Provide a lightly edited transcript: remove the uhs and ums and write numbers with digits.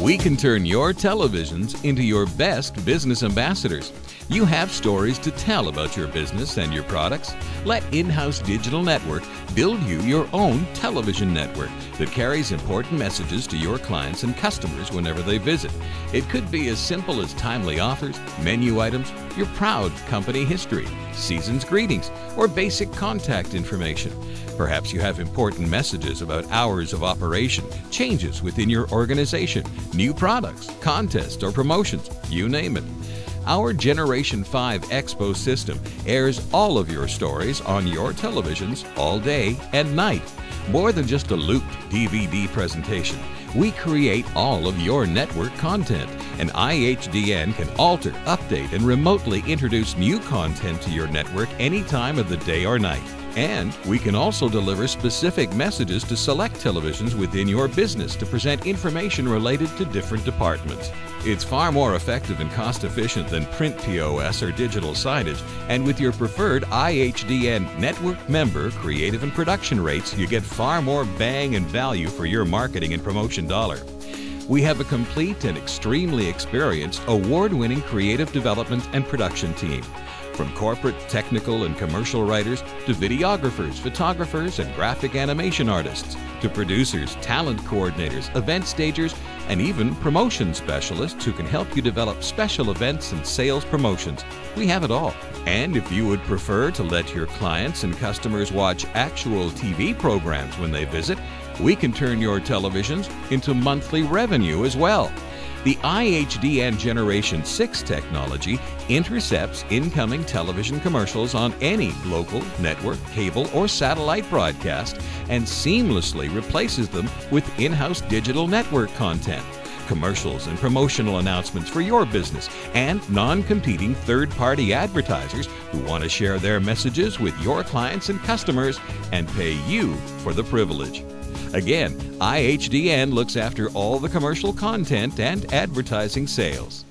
We can turn your televisions into your best business ambassadors. You have stories to tell about your business and your products. Let In-House Digital Network build you your own television network that carries important messages to your clients and customers whenever they visit. It could be as simple as timely offers, menu items, your proud company history, season's greetings, or basic contact information. Perhaps you have important messages about hours of operation, changes within your organization, new products, contests, or promotions, you name it. Our Generation 5 Expo system airs all of your stories on your televisions all day and night. More than just a looped DVD presentation, we create all of your network content, and IHDN can alter, update, and remotely introduce new content to your network any time of the day or night. And we can also deliver specific messages to select televisions within your business to present information related to different departments. It's far more effective and cost-efficient than print POS or digital signage, and with your preferred IHDN network member creative and production rates, you get far more bang and value for your marketing and promotion dollar. We have a complete and extremely experienced, award-winning creative development and production team. From corporate, technical, and commercial writers to videographers, photographers, and graphic animation artists, to producers, talent coordinators, event stagers, and even promotion specialists who can help you develop special events and sales promotions. We have it all. And if you would prefer to let your clients and customers watch actual TV programs when they visit, we can turn your televisions into monthly revenue as well. The IHDN Generation 6 technology intercepts incoming television commercials on any local, network, cable, or satellite broadcast and seamlessly replaces them with in-house digital network content, commercials and promotional announcements for your business, and non-competing third-party advertisers who want to share their messages with your clients and customers and pay you for the privilege. Again, IHDN looks after all the commercial content and advertising sales.